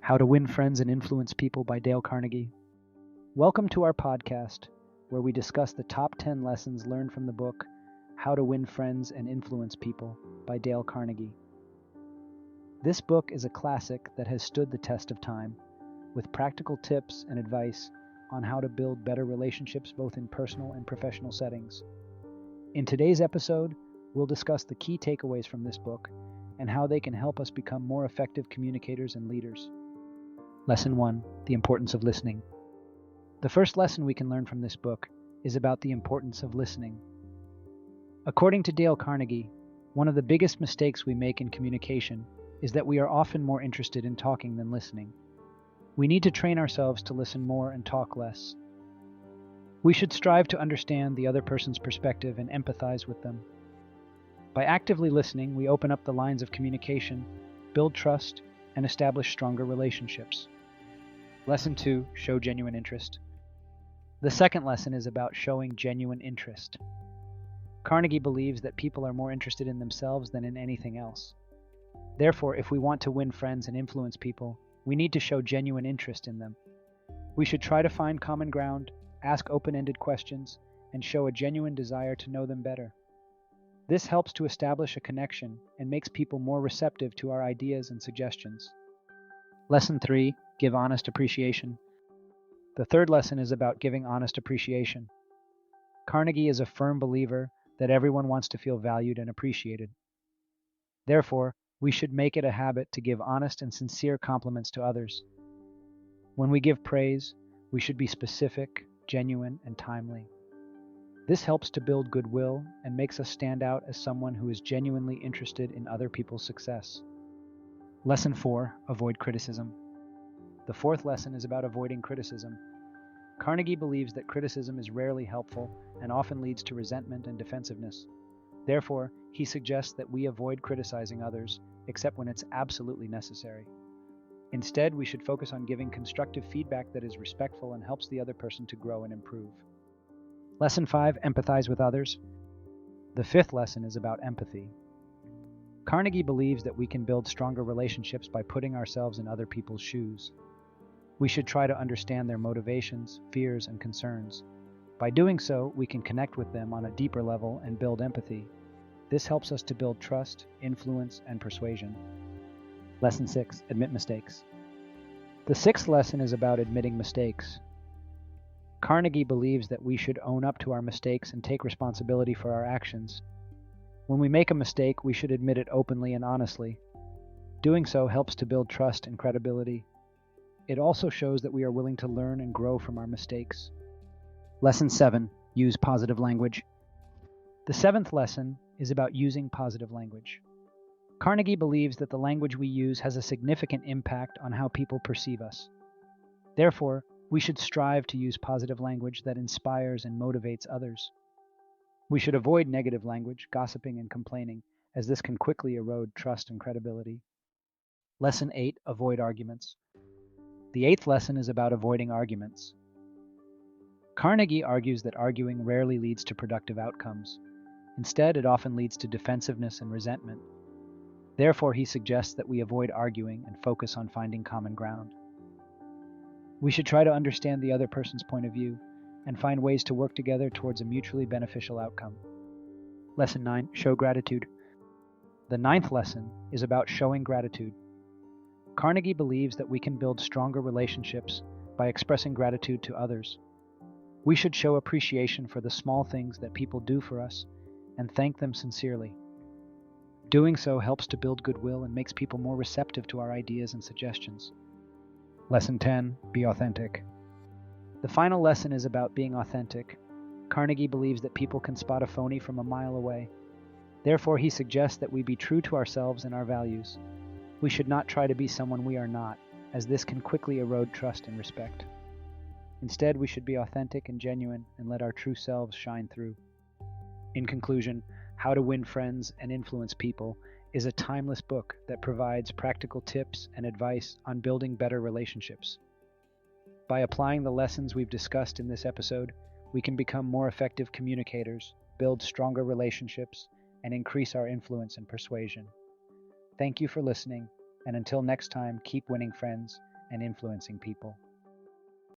How to Win Friends and Influence People by Dale Carnegie. Welcome to our podcast, where we discuss the top 10 lessons learned from the book How to Win Friends and Influence People by Dale Carnegie. This book is a classic that has stood the test of time, with practical tips and advice on how to build better relationships both in personal and professional settings. In today's episode, we'll discuss the key takeaways from this book and how they can help us become more effective communicators and leaders. Lesson 1, the importance of listening. The first lesson we can learn from this book is about the importance of listening. According to Dale Carnegie, one of the biggest mistakes we make in communication is that we are often more interested in talking than listening. We need to train ourselves to listen more and talk less. We should strive to understand the other person's perspective and empathize with them. By actively listening, we open up the lines of communication, build trust, and establish stronger relationships. Lesson 2, show genuine interest. The second lesson is about showing genuine interest. Carnegie believes that people are more interested in themselves than in anything else. Therefore, if we want to win friends and influence people, we need to show genuine interest in them. We should try to find common ground, ask open-ended questions, and show a genuine desire to know them better. This helps to establish a connection and makes people more receptive to our ideas and suggestions. Lesson 3, give honest appreciation. The third lesson is about giving honest appreciation. Carnegie is a firm believer that everyone wants to feel valued and appreciated. Therefore, we should make it a habit to give honest and sincere compliments to others. When we give praise, we should be specific, genuine, and timely. This helps to build goodwill and makes us stand out as someone who is genuinely interested in other people's success. Lesson 4, avoid criticism. The fourth lesson is about avoiding criticism. Carnegie believes that criticism is rarely helpful and often leads to resentment and defensiveness. Therefore, he suggests that we avoid criticizing others, except when it's absolutely necessary. Instead, we should focus on giving constructive feedback that is respectful and helps the other person to grow and improve. Lesson 5, empathize with others. The fifth lesson is about empathy. Carnegie believes that we can build stronger relationships by putting ourselves in other people's shoes. We should try to understand their motivations, fears, and concerns. By doing so, we can connect with them on a deeper level and build empathy. This helps us to build trust, influence, and persuasion. Lesson 6, admit mistakes. The sixth lesson is about admitting mistakes. Carnegie believes that we should own up to our mistakes and take responsibility for our actions. When we make a mistake, we should admit it openly and honestly. Doing so helps to build trust and credibility. It also shows that we are willing to learn and grow from our mistakes. Lesson 7, use positive language. The seventh lesson is about using positive language. Carnegie believes that the language we use has a significant impact on how people perceive us. Therefore, we should strive to use positive language that inspires and motivates others. We should avoid negative language, gossiping, and complaining, as this can quickly erode trust and credibility. Lesson 8, avoid arguments. The eighth lesson is about avoiding arguments. Carnegie argues that arguing rarely leads to productive outcomes. Instead, it often leads to defensiveness and resentment. Therefore, he suggests that we avoid arguing and focus on finding common ground. We should try to understand the other person's point of view and find ways to work together towards a mutually beneficial outcome. Lesson 9, show gratitude. The ninth lesson is about showing gratitude. Carnegie believes that we can build stronger relationships by expressing gratitude to others. We should show appreciation for the small things that people do for us and thank them sincerely. Doing so helps to build goodwill and makes people more receptive to our ideas and suggestions. Lesson 10, be authentic. The final lesson is about being authentic. Carnegie believes that people can spot a phony from a mile away. Therefore, he suggests that we be true to ourselves and our values. We should not try to be someone we are not, as this can quickly erode trust and respect. Instead, we should be authentic and genuine and let our true selves shine through. In conclusion, How to Win Friends and Influence People is a timeless book that provides practical tips and advice on building better relationships. By applying the lessons we've discussed in this episode, we can become more effective communicators, build stronger relationships, and increase our influence and persuasion. Thank you for listening, and until next time, keep winning friends and influencing people.